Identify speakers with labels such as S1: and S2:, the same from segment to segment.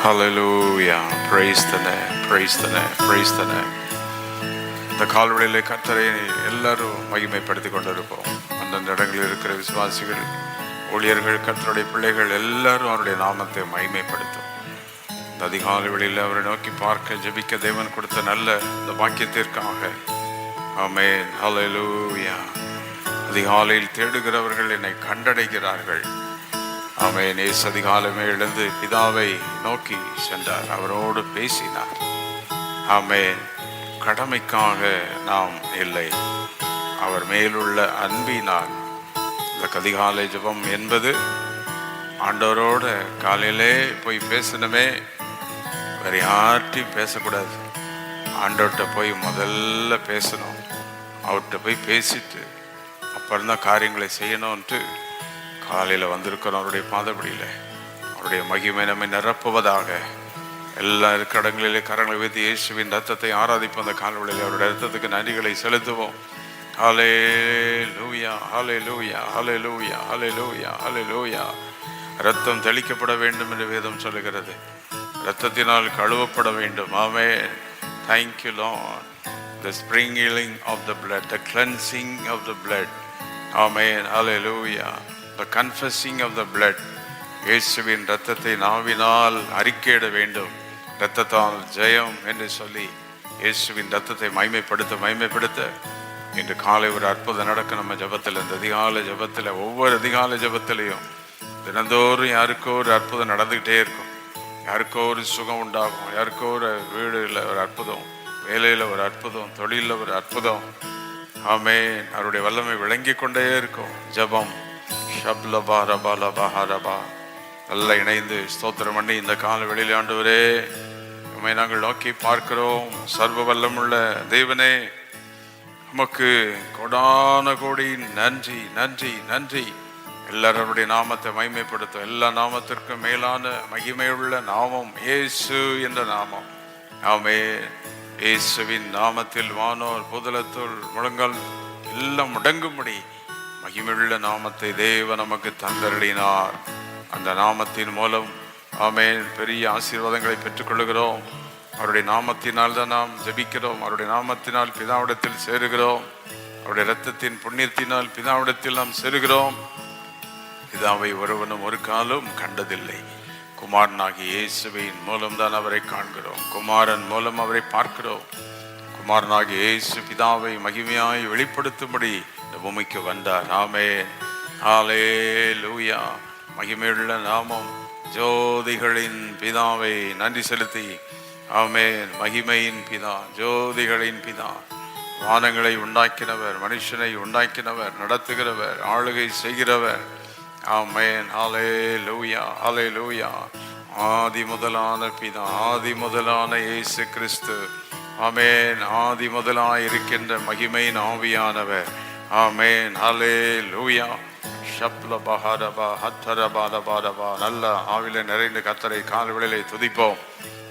S1: Hallelujah. Praise the name. Praise the name. Praise the name. இந்த கால்வழியிலே கர்த்தரை எல்லாரும் மகிமைப்படுத்திக் கொண்டிருப்போம். அந்தந்த இடங்களில் இருக்கிற விசுவாசிகள், ஊழியர்கள், கர்த்தருடைய பிள்ளைகள் எல்லாரும் அவருடைய நாமத்தை மகிமைப்படுத்தும். இந்த அதிகாலை வேளையில் அவரை நோக்கி பார்க்க ஜெபிக்க தேவன் கொடுத்த நல்ல இந்த வாக்கியத்திற்காக ஆமென். ஹல்லேலூயா. அதிகாலையில் தேடுகிறவர்கள் என்னை கண்டடைகிறார்கள். ஆமென். இயேசு அதிகாலமே எழுந்து பிதாவை நோக்கி சென்றார், அவரோடு பேசினார். ஆமென். கடமைக்காக நாம் இல்லை, அவர் மேலுள்ள அன்பினால். இந்த அதிகாலை ஜெபம் என்பது ஆண்டவரோட காலையிலே போய் பேசணுமே, வேற யார்கிட்டையும் பேசக்கூடாது. ஆண்டவர்கிட்ட போய் முதல்ல பேசணும். அவர்கிட்ட போய் பேசிட்டு அப்புறம்தான் காரியங்களை செய்யணும்ன்ட்டு காலையில் வந்திருக்கிறோம். அவருடைய பாதப்படியில் அவருடைய மகிமை நம்மை நிரப்புவதாக. எல்லா இருக்கிற இடங்களிலே கரங்களை வைத்து இயேசுவின் ரத்தத்தை ஆராதிப்போம். அந்த கால்வழியில் அவருடைய ரத்தத்துக்கு நன்றிகளை செலுத்துவோம். ஹல்லேலூயா, ஹல்லேலூயா, ஹல்லேலூயா, ஹல்லேலூயா, ஹல்லேலூயா. ரத்தம் தெளிக்கப்பட வேண்டும் என்று வேதம் சொல்லுகிறது. ரத்தத்தினால் கழுவப்பட வேண்டும். ஆமென். Thank you Lord. The sprinkling of the blood, the cleansing of the blood. Amen. Hallelujah. The confessing of the blood. இயேசுவின் இரத்தத்தை நாவினால் அறிக்கையிட வேண்டும். இரத்தத்தால் ஜெயம் என்று சொல்லி இயேசுவின் இரத்தத்தை மகிமைப்படுத்த இன்று காலை ஒரு அற்புதம் நடக்க நம்ம ஜெபத்தில், இந்த அதிகாலை ஜெபத்தில், ஒவ்வொரு அதிகாலை ஜெபத்திலையும் தினந்தோறும் யாருக்கோ ஒரு அற்புதம் நடந்துக்கிட்டே இருக்கும். யாருக்கோ ஒரு சுகம் உண்டாகும், யாருக்கோ ஒரு வீடுல ஒரு அற்புதம், வேலையில் ஒரு அற்புதம், தொழிலில் ஒரு அற்புதம். ஆமென். அவருடைய வல்லமை விளங்கி கொண்டே இருக்கும். ஜெபம் ஷப்லபா ரபா லபா ஹரபா நல்லா இணைந்து ஸ்தோத்திரம் பண்ணி இந்த கால வெளியில் ஆண்டவரே உம்மை நாங்கள் நோக்கி பார்க்கிறோம். சர்வ வல்லமுள்ள தேவனே, உமக்கு கோடான கோடி நன்றி, நன்றி, நன்றி. எல்லாருடைய நாமத்தை மகிமைப்படுத்தும். எல்லா நாமத்திற்கும் மேலான மகிமையுள்ள நாமம் இயேசு என்ற நாமம். ஆமென். இயேசுவின் நாமத்தில் வானோர் புதலத்தோர் முழங்கால் எல்லாம் முடங்கும்படி மகிமையுள்ள நாமத்தை தேவன் நமக்கு தந்தருளினார். அந்த நாமத்தின் மூலம் ஆமென் பெரிய ஆசீர்வாதங்களை பெற்றுக்கொள்கிறோம். அவருடைய நாமத்தினால் தான் நாம் ஜெபிக்கிறோம். அவருடைய நாமத்தினால் பிதாவிடத்தில் சேருகிறோம். அவருடைய இரத்தத்தின் புண்ணியத்தினால் பிதாவிடத்தில் நாம் சேருகிறோம். பிதாவை ஒருவனும் ஒரு காலம் கண்டதில்லை. குமாரனாகிய இயேசுவின் மூலம்தான் அவரை காண்கிறோம். குமாரன் மூலம் அவரை பார்க்கிறோம். குமாரனாகிய இயேசு பிதாவை மகிமையாய் வெளிப்படுத்தும்படி இந்த பூமிக்கு வந்தார். ஆமென். ஹல்லேலூயா. மகிமையுள்ள நாமம் ஜோதிகளின் பிதாவை நன்றி செலுத்தி ஆமென். மகிமையின் பிதா, ஜோதிகளின் பிதா, வானங்களை உண்டாக்கினவர், மனுஷனை உண்டாக்கினவர், நடத்துகிறவர், ஆளுகை செய்கிறவர். ஆமென். ஹல்லேலூயா, ஹல்லேலூயா. ஆதி முதலான பிதா, ஆதி முதலான இயேசு கிறிஸ்து. ஆமென். ஆதி முதலாய் இருக்கின்ற மகிமையின் ஆவியானவர். ஆமென். ஹல்லேலூயா. ஷப்லபா ஹரபா ஹத்தரபா லபா. நல்ல ஆவில நிறைந்த கர்த்தரை காலை வேளையிலே துதிப்போம்.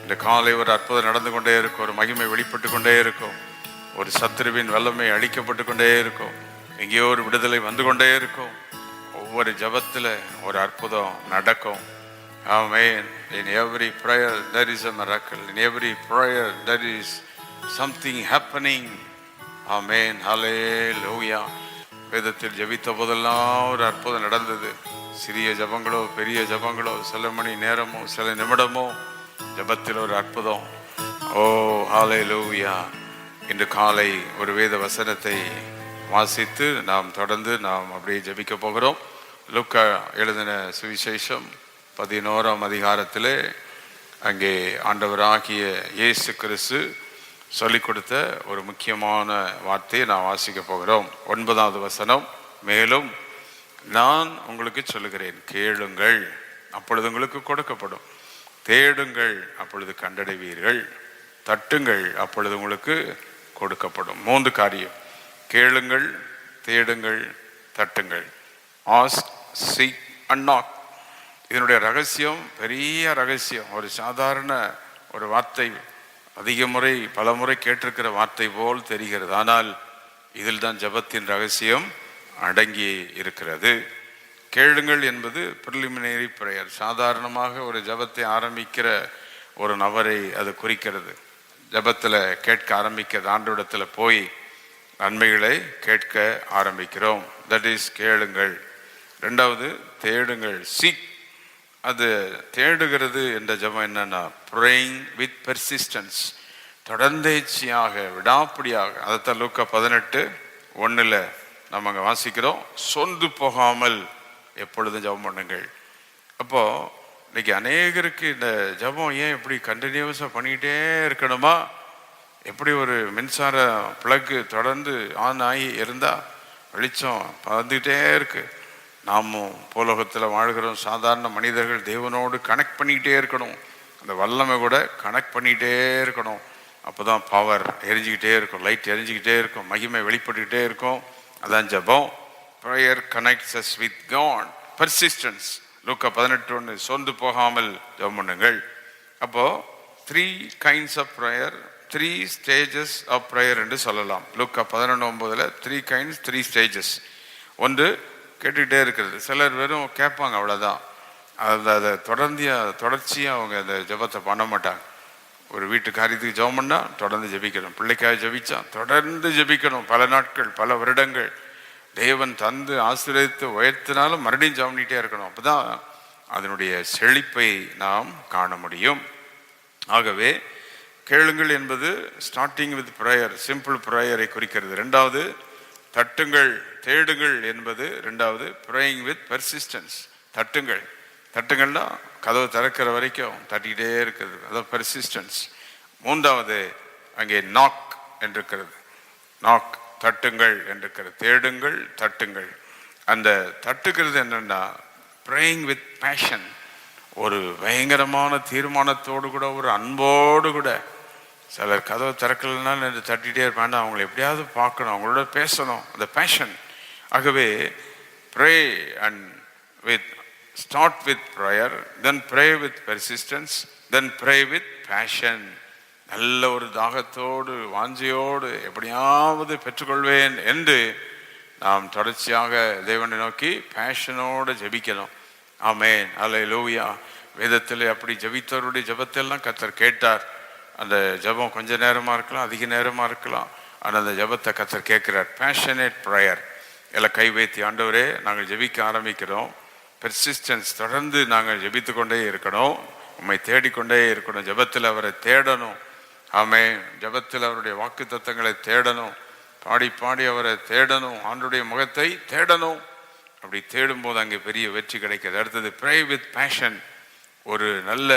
S1: இந்த காலை ஒரு அற்புதம் நடந்து கொண்டே இருக்கும். ஒரு மகிமை வெளிப்பட்டு கொண்டே இருக்கும். ஒரு சத்துருவின் வல்லமை அழிக்கப்பட்டு கொண்டே இருக்கும். எங்கேயோ ஒரு விடுதலை வந்து கொண்டே இருக்கும். ஒவ்வொரு ஜபத்தில் ஒரு அற்புதம் நடக்கும். Amen. In every prayer there is a miracle. In every prayer there is something happening. Amen. Hallelujah. வேதத்தில் ஜெபித்த போதெல்லாம் ஒரு அற்புதம் நடந்தது. சிறிய ஜபங்களோ பெரிய ஜபங்களோ, சில மணி நேரமோ சில நிமிடமோ ஜபத்தில் ஒரு அற்புதம். ஓ ஹல்லேலூயா. இன்று காலை ஒரு வேத வசனத்தை வாசித்து நாம் தொடர்ந்து நாம் அப்படியே ஜெபிக்க போகிறோம். லூக்கா எழுதின சுவிசேஷம் 11ஆம் அதிகாரத்திலே அங்கே ஆண்டவராகிய இயேசு கிறிஸ்து சொல்லிக் கொடுத்த ஒரு முக்கியமான வார்த்தையை நான் வாசிக்க போகிறோம். 9வது வசனம். மேலும் நான் உங்களுக்கு சொல்லுகிறேன், கேளுங்கள் அப்பொழுது உங்களுக்கு கொடுக்கப்படும், தேடுங்கள் அப்பொழுது கண்டடைவீர்கள், தட்டுங்கள் அப்பொழுது உங்களுக்கு கொடுக்கப்படும். 3 காரியம். கேளுங்கள், தேடுங்கள், தட்டுங்கள். Ask, seek and knock. இதனுடைய ரகசியம் பெரிய ரகசியம். ஒரு சாதாரண ஒரு வார்த்தை, அதிக முறை பல முறை கேட்டிருக்கிற வார்த்தை போல் தெரிகிறது. ஆனால் இதில் தான் ஜபத்தின் ரகசியம் அடங்கி இருக்கிறது. கேளுங்கள் என்பது ப்ரிலிமினரி ப்ரேயர். சாதாரணமாக ஒரு ஜபத்தை ஆரம்பிக்கிற ஒரு நபரை அது குறிக்கிறது. ஜபத்தில் கேட்க ஆரம்பிக்கிறது, ஆண்டவரிடத்தில் போய் நன்மைகளை கேட்க ஆரம்பிக்கிறோம். தட் இஸ் கேளுங்கள். ரெண்டாவது தேடுங்கள், சீக். அது தேடுகிறது என்ற ஜபம் என்னன்னா ப்ரேயிங் வித் பெர்சிஸ்டன்ஸ், தொடர்ந்தேச்சியாக, விடாப்பிடியாக. அதைத்தான் லூக்கா 18:1 நம்ம அங்கே வாசிக்கிறோம். சொந்து போகாமல் எப்பொழுதும் ஜபம் பண்ணுங்கள். அப்போ இன்னைக்கு அநேகருக்கு இந்த ஜபம் ஏன் இப்படி கண்டினியூஸாக பண்ணிக்கிட்டே இருக்கணுமா? எப்படி ஒரு மின்சார பிளக்கு தொடர்ந்து ஆன் ஆகி இருந்தால் வெளிச்சம் வந்துக்கிட்டே இருக்கு. நாமும் பூலோகத்தில் வாழ்கிறோம், சாதாரண மனிதர்கள், தேவனோடு கனெக்ட் பண்ணிக்கிட்டே இருக்கணும். அந்த வல்லமை கூட கனெக்ட் பண்ணிக்கிட்டே இருக்கணும். அப்போ தான் பவர் எரிஞ்சிக்கிட்டே இருக்கும், லைட் எரிஞ்சிக்கிட்டே இருக்கும், மகிமை வெளிப்பட்டுக்கிட்டே இருக்கும். அதான் ஜபம். Prayer connects us with God. Persistence, லூக்கா 18:1, சோர்ந்து போகாமல் ஜபம் பண்ணுங்கள். அப்போது 3 kinds of prayer, 3 stages of prayer என்று சொல்லலாம். லூக்கா 11:9 3 kinds, 3 stages. ஒன்று கேட்டுக்கிட்டே இருக்கிறது. சிலர் வெறும் கேட்பாங்க, அவ்வளோதான். அதை தொடர்ச்சியாக அவங்க அந்த ஜபத்தை பண்ண மாட்டாங்க. ஒரு வீட்டு காரியத்துக்கு ஜெபம் பண்ணால் தொடர்ந்து ஜெபிக்கணும். பிள்ளைக்காக ஜெபிச்சா தொடர்ந்து ஜெபிக்கணும். பல நாட்கள், பல வருடங்கள் தேவன் தந்து ஆசீர்வதித்து உயர்த்தினாலும் மறுபடியும் ஜெபம் பண்ணிகிட்டே இருக்கணும். அப்போ தான் அதனுடைய செழிப்பை நாம் காண முடியும். ஆகவே கேளுங்கள் என்பது ஸ்டார்டிங் வித் ப்ரேயர், சிம்பிள் ப்ரேயரை குறிக்கிறது. ரெண்டாவது தட்டுங்கள், தேடுங்கள் என்பது ரெண்டாவது. ப்ரேயிங் வித் பெர்சிஸ்டன்ஸ், தட்டுங்கள். தட்டுங்கள்னா கதவு திறக்கிற வரைக்கும் தட்டிக்கிட்டே இருக்கிறது, அதான் பெர்சிஸ்டன்ஸ். மூன்றாவது அங்கே நாக் என்றிருக்கிறது. நாக், தட்டுங்கள் என்றிருக்கிறது. தேடுங்கள், தட்டுங்கள். அந்த தட்டுக்கிறது என்னன்னா ப்ரேயிங் வித் பேஷன், ஒரு பயங்கரமான தீர்மானத்தோடு கூட, ஒரு அன்போடு கூட. சிலர் கதவை திறக்கலனாலும் என்று தட்டிகிட்டே இருப்பாங்க, அவங்களை எப்படியாவது பார்க்கணும், அவங்களோட பேசணும், அந்த பேஷன். ஆகவே pray and with start with prayer, then pray with persistence, then pray with fashion. நல்ல ஒரு தாகத்தோடு, வாஞ்சையோடு எப்படியாவது பெற்றுக்கொள்வேன் என்று நாம் தொடர்ச்சியாக தேவனை நோக்கி பேஷனோடு ஜெபிக்கணும். ஆமென், அல்லேலூயா. வேதத்தில் அப்படி ஜெபித்தவருடைய ஜெபத்தெல்லாம் கர்த்தர் கேட்டார். அந்த ஜெபம் கொஞ்ச நேரமாக இருக்கலாம், அதிக நேரமாக இருக்கலாம், ஆனால் அந்த ஜெபத்தை கர்த்தர் கேட்கிறார். Passionate prayer. எல்லாம் கை வைத்து, ஆண்டவரே நாங்கள் ஜெபிக்க ஆரம்பிக்கிறோம். பெர்சிஸ்டன்ஸ், தொடர்ந்து நாங்கள் ஜெபித்து கொண்டே இருக்கணும், உம்மை தேடிக்கொண்டே இருக்கணும், ஜெபத்தில் அவரை தேடணும். ஆமென். ஜெபத்தில் அவருடைய வாக்கு தத்தங்களை தேடணும், பாடி பாடி அவரை தேடணும், ஆண்டுடைய முகத்தை தேடணும். அப்படி தேடும்போது அங்கே பெரிய வெற்றி கிடைக்கிறது. அடுத்தது ப்ரே வித் பேஷன், ஒரு நல்ல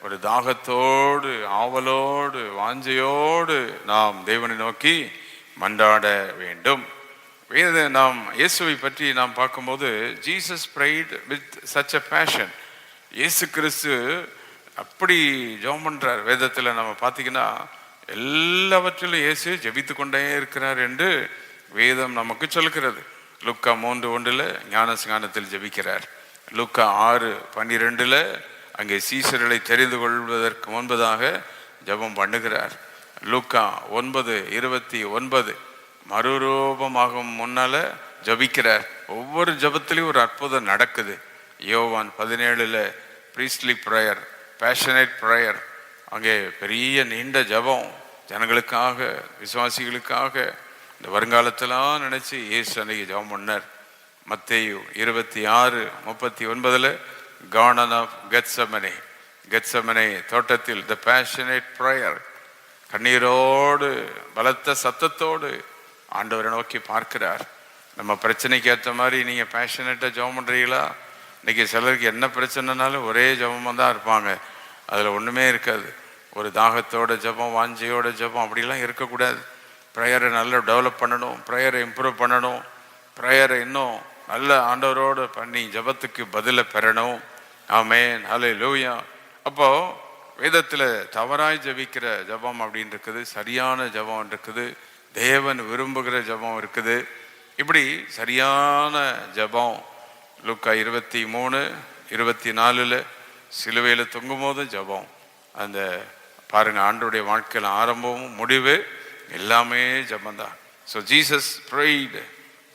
S1: ஒரு தாகத்தோடு, ஆவலோடு, வாஞ்சையோடு நாம் தேவனை நோக்கி மன்றாட வேண்டும். நாம் இயேசுவை பற்றி நாம் பார்க்கும்போது Jesus prayed with such a passion. இயேசு கிறிஸ்து அப்படி ஜெபம் பண்றார். வேதத்தில் நம்ம பார்த்தீங்கன்னா எல்லாவற்றிலும் இயேசு ஜெபித்து கொண்டே இருக்கிறார் என்று வேதம் நமக்கு சொல்கிறது. லூக்கா 3:1 ஞானஸ்நானத்தில் ஜெபிக்கிறார். லூக்கா 6:12 அங்கே சீசர்களை தெரிந்து கொள்வதற்கு முன்பதாக ஜெபம் பண்ணுகிறார். லூக்கா 9:29 மறுரூபமாகும் முன்னால ஜபிக்கிறார். ஒவ்வொரு ஜபத்திலையும் ஒரு அற்புதம் நடக்குது. யோவான் 17 ப்ரீஸ்ட்லி ப்ரேயர், பேஷனேட் ப்ரேயர். அங்கே பெரிய நீண்ட ஜபம், ஜனங்களுக்காக, விசுவாசிகளுக்காக, இந்த வருங்காலத்தெல்லாம் நினைச்சு இயேசு அன்னைக்கு ஜபம் பண்ணார். மத்தேயு 26:39 கார்டன் ஆஃப் கெத்செமனே, கெத்செமனே தோட்டத்தில் த பேஷனேட் ப்ரேயர். கண்ணீரோடு, பலத்த சத்தத்தோடு ஆண்டவரை நோக்கி பார்க்கிறார். நம்ம பிரச்சனைக்கு ஏற்ற மாதிரி நீங்கள் பேஷனேட்டாக ஜெபம் பண்ணுறீங்களா? இன்றைக்கி சிலருக்கு என்ன பிரச்சனைனாலும் ஒரே ஜெபமாக தான் இருப்பாங்க, அதில் ஒன்றுமே இருக்காது. ஒரு தாகத்தோட ஜெபம், வாஞ்சையோட ஜெபம் அப்படிலாம் இருக்கக்கூடாது. ப்ரேயரை நல்லா டெவலப் பண்ணணும், ப்ரேயரை இம்ப்ரூவ் பண்ணணும், ப்ரேயரை இன்னும் நல்ல ஆண்டவரோடு பண்ணி ஜெபத்துக்கு பதிலை பெறணும். ஆமென், அல்லேலூயா. அப்போது வேதத்தில் தவறாய் ஜெபிக்கிற ஜெபம் அப்படின்னு இருக்குது, சரியான ஜெபம் இருக்குது, தேவன் விரும்புகிற ஜெபம் இருக்குது. இப்படி சரியான ஜெபம் லூக்கா 23:24 சிலுவையில் தொங்கும் போது ஜெபம். அந்த பாருங்க, ஆண்டவருடைய வாழ்க்கையில் ஆரம்பமும் முடிவு எல்லாமே ஜெபந்தான். So Jesus prayed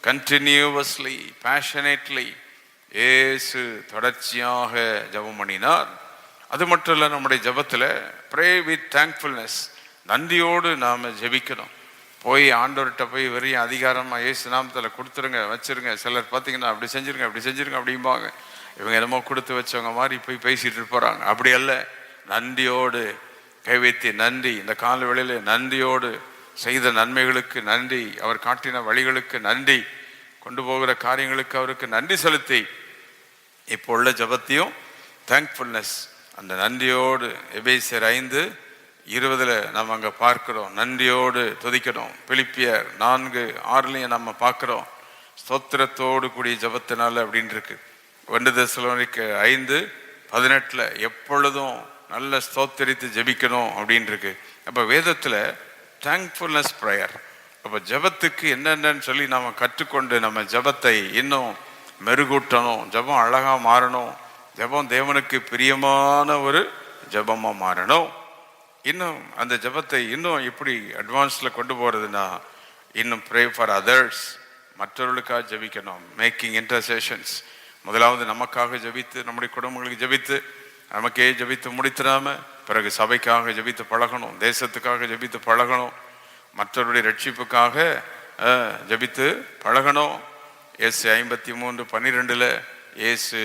S1: continuously, passionately. இயேசு தொடர்ச்சியாக ஜெபம் பண்ணினார். அது மட்டும் இல்லை, நம்முடைய ஜெபத்தில் ப்ரே வித் தேங்க்ஃபுல்னஸ், நன்றியோடு நாம் ஜெபிக்கணும். போய் ஆண்டவர்கிட்ட போய் வெறும் அதிகாரமாக இயேசு நாமத்தில் கொடுத்துருங்க வச்சுருங்க. சிலர் பார்த்தீங்கன்னா அப்படி செஞ்சுருங்க அப்படி செஞ்சுருங்க அப்படிம்பாங்க. இவங்க என்னமோ கொடுத்து வச்சவங்க மாதிரி போய் பேசிகிட்டு போகிறாங்க. அப்படி அல்ல, நன்றியோடு கைவைத்தி நன்றி, இந்த கால வேளையில் நன்றியோடு செய்த நன்மைகளுக்கு நன்றி, அவர் காட்டின வழிகளுக்கு நன்றி, கொண்டு போகிற காரியங்களுக்கு அவருக்கு நன்றி செலுத்தி இப்போ உள்ள ஜபத்தையும் தேங்க்ஃபுல்னஸ், அந்த நன்றியோடு எபேசியர் 5:20 நம்ம அங்கே பார்க்கிறோம். நன்றியோடு துதிக்கணும். பிலிப்பியர் 4:6 நம்ம பார்க்கிறோம். ஸ்தோத்திரத்தோடு கூடிய ஜபத்தினால அப்படின்னு இருக்கு. 1 தெசலோனிக்கர் 5:18 எப்பொழுதும் நல்ல ஸ்தோத்திரித்து ஜெபிக்கணும் அப்படின்னு இருக்கு. அப்போ வேதத்தில் தேங்க்ஃபுல்னஸ் ப்ரேயர். அப்போ ஜபத்துக்கு என்னென்னு சொல்லி நம்ம கற்றுக்கொண்டு நம்ம ஜபத்தை இன்னும் மெருகூட்டணும். ஜபம் அழகாக மாறணும். ஜபம் தேவனுக்கு பிரியமான ஒரு ஜபமாக மாறணும். இன்னும் அந்த ஜபத்தை இன்னும் எப்படி அட்வான்ஸில் கொண்டு போகிறதுனா, இன்னும் ப்ரே ஃபார் அதர்ஸ், மற்றவர்களுக்காக ஜபிக்கணும். மேக்கிங் இன்டர்செஷன்ஸ். முதலாவது நமக்காக ஜபித்து, நம்முடைய குடும்பங்களுக்கு ஜபித்து, நமக்கே ஜபித்து முடித்திடாம பிறகு சபைக்காக ஜபித்து பழகணும், தேசத்துக்காக ஜபித்து பழகணும், மற்றவருடைய ரட்சிப்புக்காக ஜபித்து பழகணும். இயேசு 53:12 இயேசு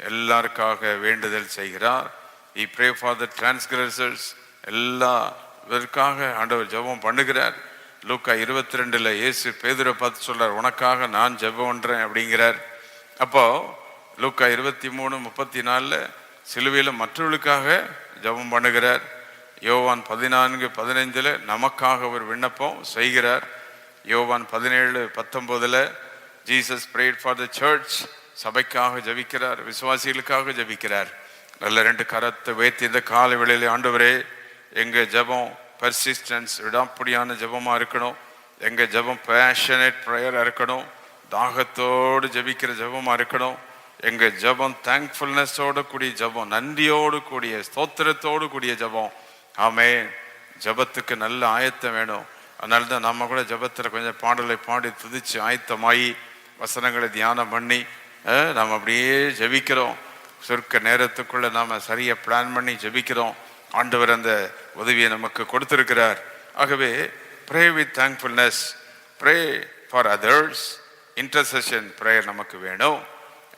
S1: எல்லாருக்காக வேண்டுதல் செய்கிறார். He pray for the transgressors. எல்லாருக்காக ஆண்டவர் ஜெபம் பண்ணுகிறார். லூக்கா 22 இயேசு பேதுரை பார்த்து சொல்றார், உனக்காக நான் ஜெபம் பண்றேன் அப்படிங்கிறார். அப்போ லூக்கா 23:34 சிலுவையில் மற்றவர்களுக்காக ஜெபம் பண்ணுகிறார். யோவான் 14:15 நமக்காக ஒரு விண்ணப்பம் செய்கிறார். யோவான் 17:19 Jesus prayed for the church, சபைக்காக ஜபிக்கிறார், விசுவாசிகளுக்காக ஜபிக்கிறார். நல்ல 2 கரத்தை வைத்து இந்த கால வேளையிலே ஆண்டவரே, எங்க ஜபம் பர்சிஸ்டன்ஸ், விடாப்படியான ஜபமா இருக்கணும். எங்க ஜபம் பேஷனேட் ப்ரேயரா இருக்கணும். தாகத்தோடு ஜபிக்கிற ஜபமா இருக்கணும். எங்க ஜபம் தேங்க்ஃபுல்னஸோடு கூடிய ஜபம், நன்றியோடு கூடிய ஸ்தோத்திரத்தோடு கூடிய ஜபம். ஆமென். ஜபத்துக்கு நல்ல ஆயத்தம் வேணும். அதனால தான் நம்ம கூட ஜபத்தில் கொஞ்சம் பாடலை பாடி துதிச்சு ஆயத்தமாகி வசனங்களை தியானம் பண்ணி நாம் அப்படியே ஜபிக்கிறோம். சுருக்க நேரத்துக்குள்ள நாம் சரியாக பிளான் பண்ணி ஜபிக்கிறோம். ஆண்டவர் அந்த உதவியை நமக்கு கொடுத்திருக்கிறார். ஆகவே pray with thankfulness, pray for others, intercession prayer நமக்கு வேணும்.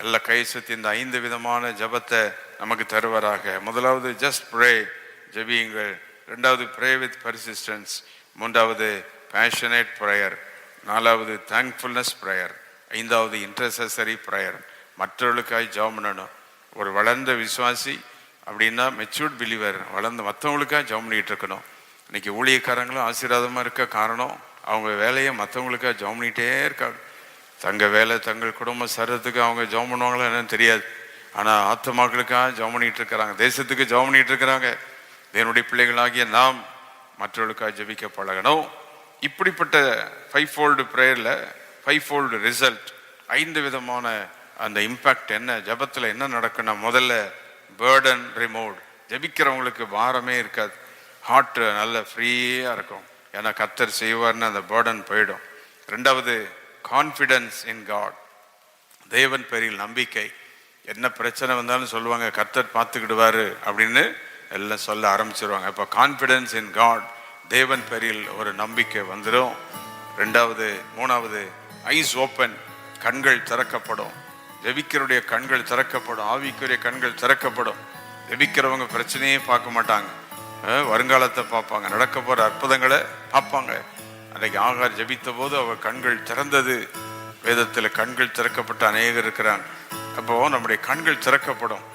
S1: எல்லா கை சுற்றி இந்த 5 விதமான ஜபத்தை நமக்கு தருவாராக. முதலாவது ஜஸ்ட் ப்ரே, ஜபியுங்கள். 2வது ப்ரே வித் பர்சிஸ்டன்ஸ். 3வது பேஷனேட் ப்ரேயர். 4வது தேங்க்ஃபுல்னஸ் ப்ரேயர். 5வது இன்டர்செசரி ப்ரேயர். மற்றவர்களுக்காக ஜெபம் பண்ணணும். ஒரு வளர்ந்த விசுவாசி அப்படின்னா மெச்சூர்ட் பிலீவர், வளர்ந்து மற்றவங்களுக்காக ஜெபம் பண்ணிகிட்டு இருக்கணும். இன்னைக்கு ஊழியக்காரங்களும் ஆசீர்வாதமாக இருக்க காரணம் அவங்க வேலையை மற்றவங்களுக்காக ஜெபம் பண்ணிகிட்டே இருக்காங்க. தங்கள் வேலை தங்கள் குடும்ப சரத்துக்கு அவங்க ஜெபம் பண்ணுவாங்களோ என்னன்னு தெரியாது. ஆனால் ஆத்துமாக்களுக்காக ஜெபம் பண்ணிகிட்டு இருக்கிறாங்க, தேசத்துக்கு ஜெபம் பண்ணிகிட்டு இருக்கிறாங்க. தேவனுடைய பிள்ளைகளாகிய நாம் மற்றவர்களுக்காக ஜெபிக்க பழகணும். இப்படிப்பட்ட 5-fold ப்ரேயரில் 5-fold ரிசல்ட், 5 விதமான அந்த இம்பேக்ட் என்ன, ஜபத்தில் என்ன நடக்குன்னா, முதல்ல பேர்டன் ரிமூவ். ஜபிக்கிறவங்களுக்கு பாரமே இருக்காது. ஹார்ட் நல்ல ஃப்ரீயாக இருக்கும். ஏன்னா கர்த்தர் செய்வார்னு அந்த பேர்டன் போயிடும். 2வது கான்ஃபிடன்ஸ் இன் காட், தேவன் பேரில் நம்பிக்கை. என்ன பிரச்சனை வந்தாலும் சொல்லுவாங்க கர்த்தர் பார்த்துக்கிடுவாரு அப்படின்னு எல்லாம் சொல்ல ஆரம்பிச்சிருவாங்க. இப்போ கான்ஃபிடன்ஸ் இன் காட், தேவன் பேரில் ஒரு நம்பிக்கை வந்துடும். 3வது ஐஸ் ஓப்பன், கண்கள் திறக்கப்படும். ஜெபிக்கிறவுடைய கண்கள் திறக்கப்படும், ஆவிக்குரிய கண்கள் திறக்கப்படும். ஜெபிக்கிறவங்க பிரச்சனையே பார்க்க மாட்டாங்க, வருங்காலத்தை பார்ப்பாங்க, நடக்க போகிற அற்புதங்களை பார்ப்பாங்க. அன்றைக்கு ஆகார் ஜெபித்த போது அவர் கண்கள் திறந்தது. வேதத்தில் கண்கள் திறக்கப்பட்ட அநேகர் இருக்கிறாங்க. அப்போது நம்முடைய கண்கள் திறக்கப்படும்.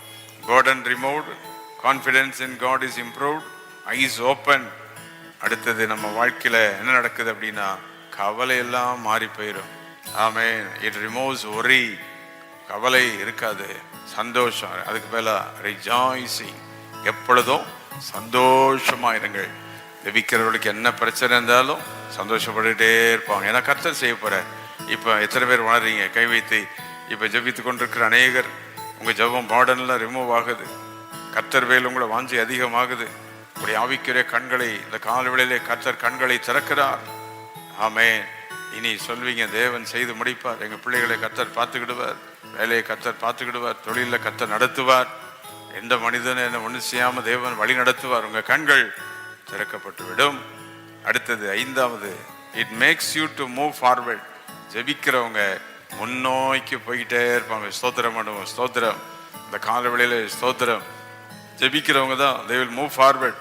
S1: Burden removed, confidence in God is improved, eyes open. அடுத்தது நம்ம வாழ்க்கையில் என்ன நடக்குது அப்படின்னா, கவலை எல்லாம் மாறி போயிடும். ஆமென். இட் ரிமூவ்ஸ் ஒரி, கவலை இருக்காது, சந்தோஷம். அதுக்கு மேலே ரிஜாய்சிங், எப்பொழுதும் சந்தோஷமாக இருங்கள். ஜெபிக்கிறவர்களுக்கு என்ன பிரச்சனை இருந்தாலும் சந்தோஷப்பட்டுகிட்டே இருப்பாங்க. ஏன்னா கர்த்தர் செய்ய போகிறார். இப்போ எத்தனை பேர் உணர்றீங்க? கை வைத்து இப்போ ஜெபித்து கொண்டிருக்கிற அநேகர், உங்கள் ஜெபம் பாடன்லாம் ரிமூவ் ஆகுது. கர்த்தர் வேல் உங்களை வாஞ்சி அதிகமாகுது. உங்களுடைய ஆவிக்குரிய கண்களை இந்த காலவெளியிலே கர்த்தர் கண்களை திறக்கிறார். ஆமென். இனி சொல்வீங்க, தேவன் செய்து முடிப்பார். எங்கள் பிள்ளைகளை கர்த்தர் பார்த்துக்கிடுவார், வேலையை கர்த்தர் பார்த்துக்கிடுவார், தொழிலில் கர்த்தர் நடத்துவார். எந்த மனிதனும் என்ன ஒண்ணு செய்யாம தேவன் வழி நடத்துவார். உங்க கண்கள் திறக்கப்பட்டு விடும். அடுத்தது ஐந்தாவது, it makes you to move forward. ஜெபிக்கிறவங்க முன்னோக்கி போய்கிட்டே இருப்பாங்க. ஸ்தோத்திரம் பண்ணுவோம், ஸ்தோத்திரம். இந்த காலவெளியில ஸ்தோத்திரம். ஜெபிக்கிறவங்க தான் they will move forward.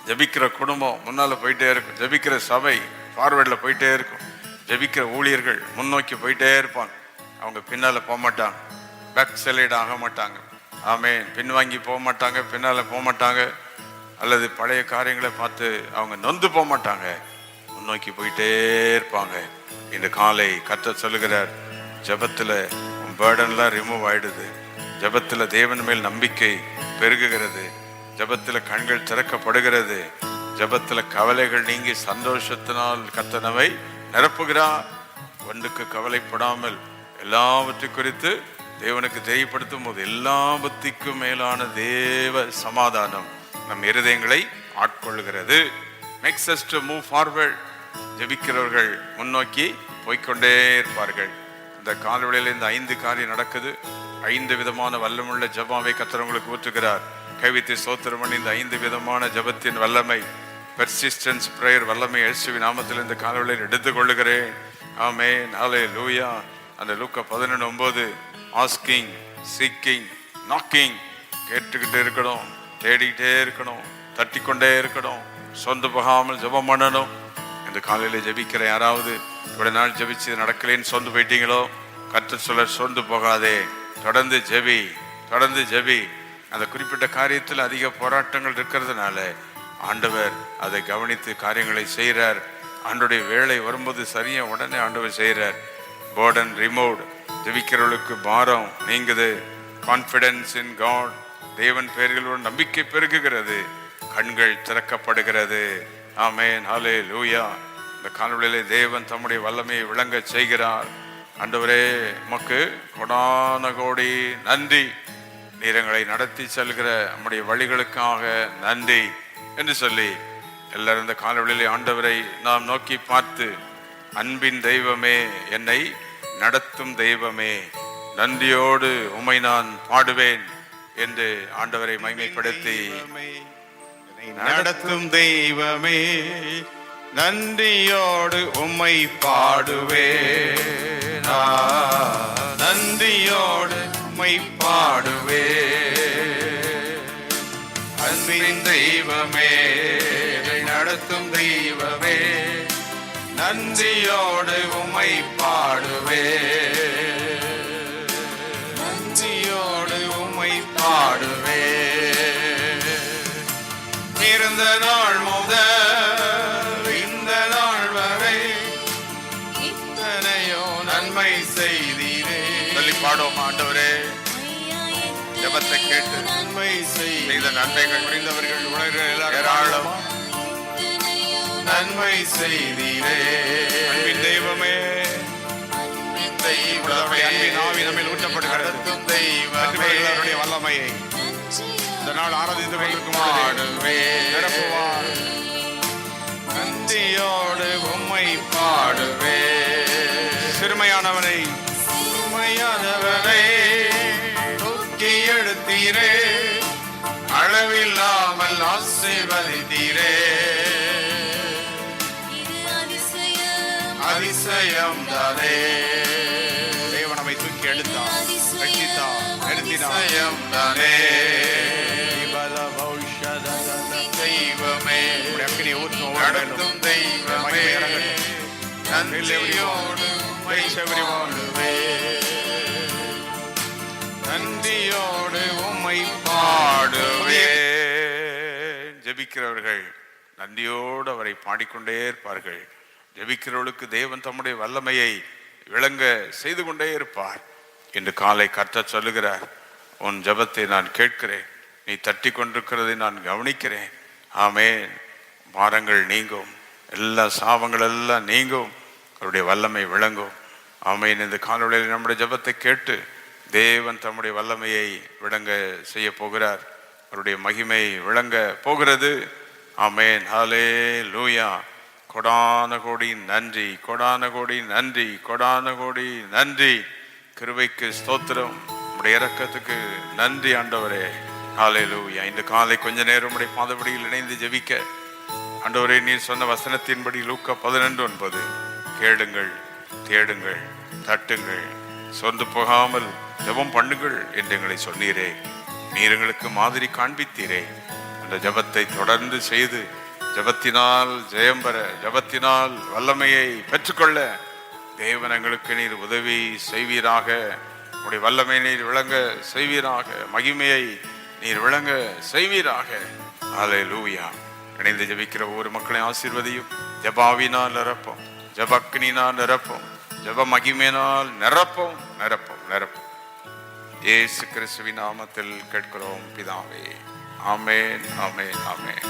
S1: ஜெபிக்கிற குடும்பம் முன்னால போயிட்டே இருக்கும். ஜெபிக்கிற சபை ஃபார்வர்ட்ல போயிட்டே இருக்கும். ஜெபிக்கிற ஊழியர்கள் முன்னோக்கி போயிட்டே இருப்பாங்க. அவங்க பின்னால போக மாட்டாங்க, பேக் சைடு ஆக மாட்டாங்க. ஆமென். பின்வாங்கி போக மாட்டாங்க, பின்னால போக மாட்டாங்க, அல்லது பழைய காரியங்களை பார்த்து அவங்க நொந்து போக மாட்டாங்க, முன்னோக்கி போயிட்டே இருப்பாங்க. இந்த காலை கர்த்தர் சொல்லுகிறார், ஜெபத்துல உன் பேர்டன்லாம் ரிமூவ் ஆயிடுது. ஜெபத்துல தேவன் மேல் நம்பிக்கை பெருகுகிறது. ஜெபத்துல கண்கள் திறக்கப்படுகிறது. ஜெபத்துல கவலைகள் நீங்கி சந்தோஷத்தினால் கர்த்தனவை நிரப்புகிறார். ஒன்றுக்கு கவலைப்படாமல் எல்லாவற்றை குறித்து தேவனுக்கு தெரியப்படுத்தும் போது எல்லாவற்றுக்கும் மேலான தேவ சமாதானம் நம் இருதயங்களை ஆட்கொள்ளுகிறது. Makes us to move forward. ஜெபிக்கிறவர்கள் முன்னோக்கி போய்கொண்டே இருப்பார்கள். இந்த காலவெளியில் இந்த 5 காரியம் நடக்குது. 5 விதமான வல்லமுள்ள ஜெபத்தை கர்த்தர் உங்களுக்கு ஊற்றுகிறார். கைவித்து ஸ்தோத்திரம் பண்ணி இந்த 5 விதமான ஜெபத்தின் வல்லமை, பெர்சிஸ்டன்ஸ் பிரேயர் வல்லமை இயேசுவின் நாமத்தில் இந்த காலவெளியில் எடுத்துக்கொள்ளுகிறேன். ஆமென், ஹல்லேலூயா. அந்த லூக்கா 11:9, ஆஸ்கிங், சீக்கிங், நாக்கிங். கேட்டுக்கிட்டே இருக்கணும், தேடிக்கிட்டே இருக்கணும், தட்டிக்கொண்டே இருக்கணும், சொந்த போகாமல் ஜெபம் பண்ணணும். இந்த காலையில் ஜெபிக்கிற யாராவது இவ்வளவு நாள் ஜெபிச்சு நடக்கலேன்னு சொந்து போயிட்டீங்களோ, கர்த்தர் சொல்ல சொந்து போகாதே, தொடர்ந்து ஜெபி, தொடர்ந்து ஜெபி. அந்த குறிப்பிட்ட காரியத்தில் அதிக போராட்டங்கள் இருக்கிறதுனால ஆண்டவர் அதை கவனித்து காரியங்களை செய்கிறார். ஆண்டவருடைய வேலை வரும்போது சரியா உடனே ஆண்டவர் செய்கிறார். Bourdon removed. ஜெபிக்கிறவர்களுக்கு பாரம் நீங்குது. Confidence in God. தேவன் பெயர்களோடு நம்பிக்கை பெருகுகிறது. கண்கள் திறக்கப்படுகிறது. ஆமென், ஹல்லேலூயா. இந்த காலவெளியிலே தேவன் தம்முடைய வல்லமையை விளங்க செய்கிறார். ஆண்டவரே உமக்கு கொடான கோடி நன்றி. நீரங்களை நடத்தி செல்கிற நம்முடைய வழிகளுக்காக நன்றி என்று சொல்லி எல்லாரும் இந்த காலவெளியிலே ஆண்டவரை நாம் நோக்கி பார்த்து, அன்பின் தெய்வமே, என்னை நடத்தும் தெய்வமே, நன்றியோடு உம்மை நான் பாடுவேன் என்று ஆண்டவரை மகிமைப்படுத்தி,
S2: நடத்தும் தெய்வமே, நன்றியோடு உம்மை பாடுவேன், நன்றியோடு உம்மை பாடுவேன். அன்பின் தெய்வமே, நடத்தும் தெய்வமே, நன்றியோடு உம்மை பாடுவேன், நன்றியோடு உம்மை பாடுவேன். இருந்த நாள் முதல் இந்த நாள் வரை இத்தனையோ நன்மை செய்தீரே.
S1: சொல்லி பாடுவோம். ஆண்டவரே, ஜெபத்தை கேட்டு
S2: நன்மை
S1: செய்த நன்மைகள் புரிந்தவர்கள் உலகில்
S2: ஏராளம் நன்மை செய்தீரே.
S1: அன்பின் தெய்வமே, அன்பின் ஆவி நம்மில் ஊற்றப்படுகிறது. அவருடைய வல்லமையை இந்த நாள் ஆராதித்து கொண்டிருக்கும்
S2: நிரப்புவார். நன்றியோடு உம்மை பாடுவே.
S1: சிறுமையானவனை
S2: சிறுமையானவனை தூக்கி எடுத்தீரே, அளவில்லாமல் ஆசீர்வதித்தீரே. அதிசயம் தானே.
S1: தேவனமை தூக்கி எடுத்தார், ரட்சித்தார், நிறுத்தினார்.
S2: அதிசயம் தானே. தெய்வமே, நடத்தும் தெய்வமே, நன்றியோடு உம்மை பாடுவே, நன்றியோடு உம்மை பாடுவே.
S1: ஜெபிக்கிறவர்கள் நன்றியோடு அவரை பாடிக்கொண்டே இருப்பார்கள். ஜெபிக்கிறவர்களுக்கு தேவன் தம்முடைய வல்லமையை விளங்க செய்து கொண்டே இருப்பார். இன்று காலை கர்த்தர் சொல்லுகிறார், உன் ஜெபத்தை நான் கேட்கிறேன், நீ தட்டி கொண்டிருக்கிறதை நான் கவனிக்கிறேன். ஆமென். பாரங்கள் நீங்கும், எல்லா சாபங்கள் எல்லாம் நீங்கும், அவருடைய வல்லமை விளங்கும். ஆமென். இந்த காலவெளியில் நம்முடைய ஜெபத்தை கேட்டு தேவன் தம்முடைய வல்லமையை விளங்க செய்ய போகிறார். அவருடைய மகிமை விளங்க போகிறது. ஆமென், ஹல்லேலூயா. கொடான கோடி நன்றி, கொடான கோடி நன்றி, கொடான கோடி நன்றி. கிருபைக்கு ஸ்தோத்திரம், உடைய இரக்கத்துக்கு நன்றி ஆண்டவரே. ஹalleluya. இந்த காலை கொஞ்ச நேரம் உடைய பாதபடியில் இணைந்து ஜெபிக்க ஆண்டவரே, நீர் சொன்ன வசனத்தின்படி லூக்கா 11:9 கேளுங்கள், தேடுங்கள், தட்டுங்கள், சொந்து போகாமல் ஜெபம் பண்ணுங்கள் என்று எங்களை சொன்னீரே. நீர் எங்களுக்கு மாதிரி காண்பித்தீரே. அந்த ஜெபத்தை தொடர்ந்து செய்து ஜெபத்தினால் ஜெயம் பெற, ஜெபத்தினால் வல்லமையை பெற்றுக்கொள்ள தேவன் எங்களுக்கு நீர் உதவி செய்வீராக. உடைய வல்லமை நீர் விளங்க செய்வீராக. மகிமையை நீர் விளங்க செய்வீராக. ஹல்லேலூயா. இணைந்து ஜெபிக்கிற ஒவ்வொரு மக்களையும் ஆசீர்வதியும். ஜெபாவினால் நிரப்போம், ஜெபக்னினால் நிரப்போம், ஜெப மகிமையினால் நிரப்போம், நிரப்போம், நிரப்போம். இயேசு கிறிஸ்துவின் நாமத்தில் கேட்கிறோம் பிதாவே. ஆமென், ஆமென், ஆமென்.